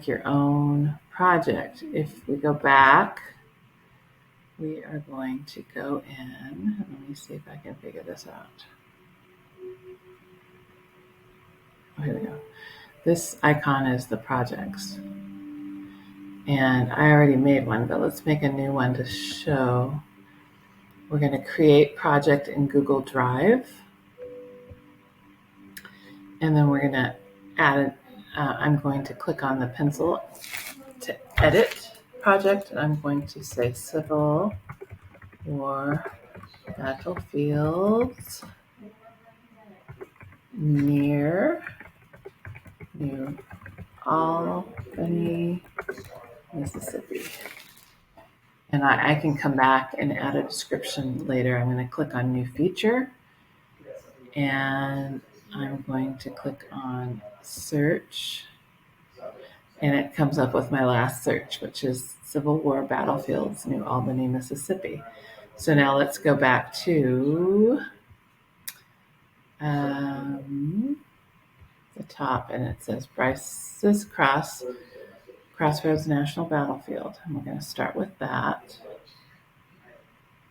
your own project. If we go back, we are going to go in. Let me see if I can figure this out. Oh, here we go. This icon is the projects. And I already made one, but let's make a new one to show. We're going to create project in Google Drive. And then we're going to add it. I'm going to click on the pencil to edit project. And I'm going to say Civil War battlefields near New Albany, Mississippi. And I can come back and add a description later. I'm going to click on New Feature. And I'm going to click on Search. And it comes up with my last search, which is Civil War Battlefields, New Albany, Mississippi. So now let's go back to the top, and it says Bryce's Crossroads National Battlefield. And we're going to start with that.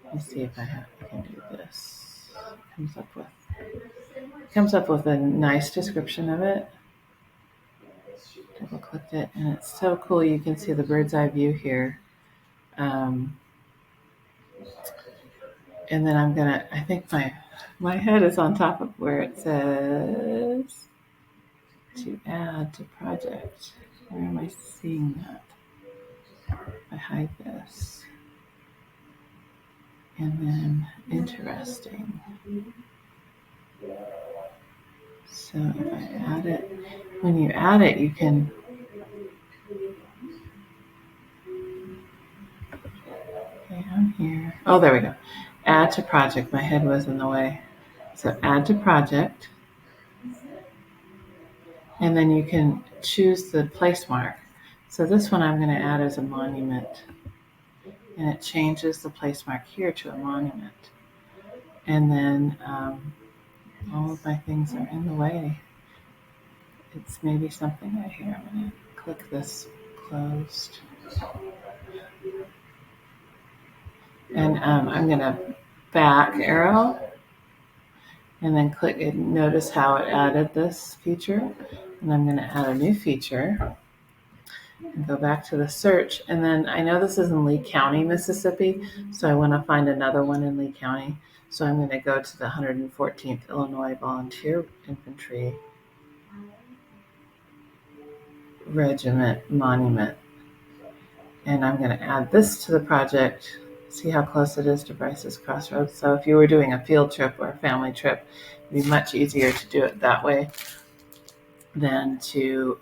Let me see if I can do this. It comes up with a nice description of it. Double clicked it, and it's so cool. You can see the bird's eye view here. And then I'm gonna. I think my head is on top of where it says to add to project. Where am I seeing that? I hide this. And then interesting. So if I add it, when you add it, you can I'm here. Oh, there we go. Add to project. My head was in the way. So add to project. And then you can choose the place mark. So this one I'm going to add as a monument. And it changes the place mark here to a monument. And then all of my things are in the way. It's maybe something right here. I'm going to click this closed. And I'm going to back arrow and then click it. Notice how it added this feature. And I'm going to add a new feature and go back to the search. And then I know this is in Lee County, Mississippi, so I want to find another one in Lee County. So I'm going to go to the 114th Illinois Volunteer Infantry Regiment Monument. And I'm going to add this to the project. See how close it is to Bryce's Crossroads. So if you were doing a field trip or a family trip, it'd be much easier to do it that way than to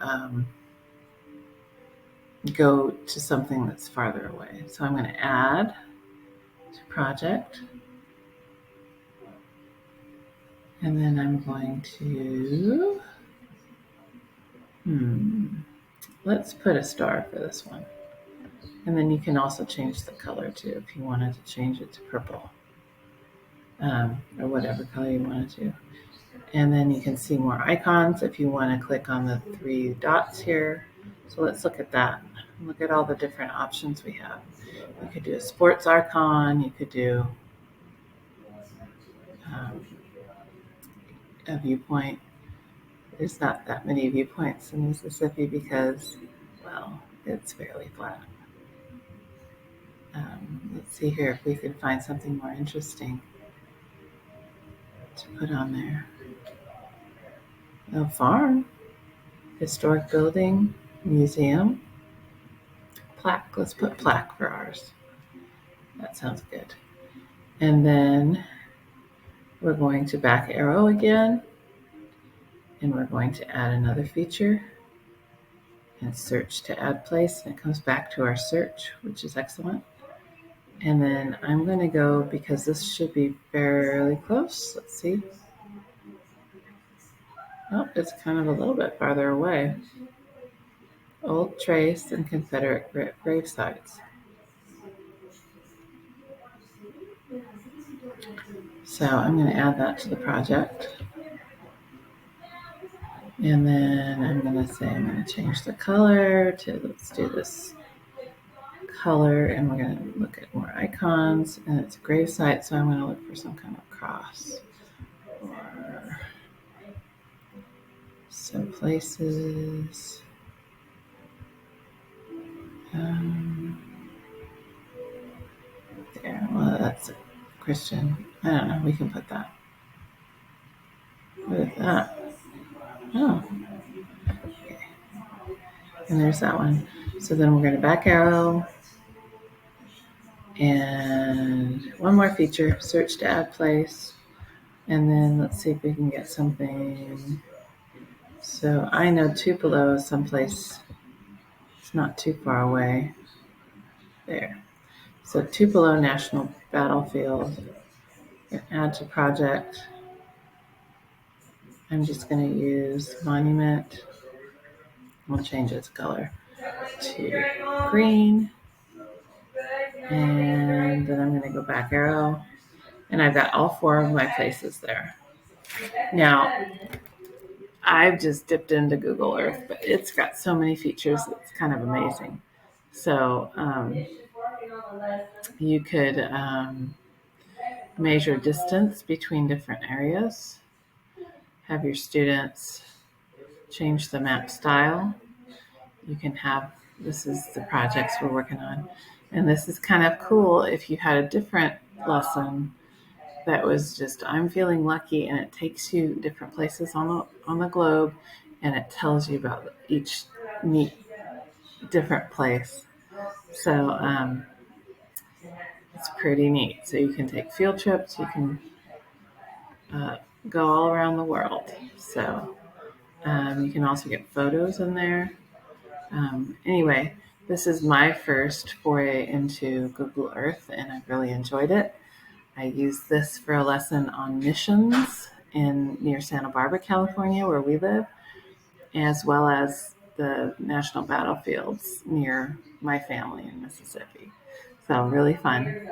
go to something that's farther away. So I'm going to add to project. And then I'm going to, let's put a star for this one. And then you can also change the color too if you wanted to change it to purple or whatever color you wanted to. And then you can see more icons if you want to click on the 3 dots here. So let's look at that. Look at all the different options we have. You could do a sports icon. You could do a viewpoint. There's not that many viewpoints in Mississippi because, well, it's fairly flat. Let's see here if we can find something more interesting to put on there. A farm, historic building, museum, plaque. Let's put plaque for ours. That sounds good. And then we're going to back arrow again. And we're going to add another feature and search to add place. And it comes back to our search, which is excellent. And then I'm going to go, because this should be fairly close. Let's see. Oh, it's kind of a little bit farther away. Old Trace and Confederate grave sites. So I'm going to add that to the project. And then I'm going to say I'm going to change the color to, let's do this color, and we're going to look at more icons, and it's a gravesite, so I'm going to look for some kind of cross or some places. There, well, that's a Christian. I don't know, we can put that. What is that? Oh, okay. And there's that one. So then we're going to back arrow. And one more feature, search to add place. And then let's see if we can get something. So I know Tupelo is someplace, it's not too far away. There. So Tupelo National Battlefield. Add to project. I'm just going to use monument. We'll change its color to green. And then I'm going to go back arrow. And I've got all 4 of my places there. Now, I've just dipped into Google Earth, but it's got so many features, it's kind of amazing. So you could measure distance between different areas, have your students change the map style. You can have, this is the projects we're working on. And this is kind of cool if you had a different lesson that was just, I'm feeling lucky, and it takes you different places on the globe, and it tells you about each neat different place. So it's pretty neat. So you can take field trips, you can go all around the world. So you can also get photos in there. Anyway, this is my first foray into Google Earth, and I've really enjoyed it. I used this for a lesson on missions near Santa Barbara, California, where we live, as well as the national battlefields near my family in Mississippi. So really fun.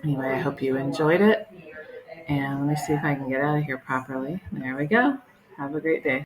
Anyway, I hope you enjoyed it. And let me see if I can get out of here properly. There we go. Have a great day.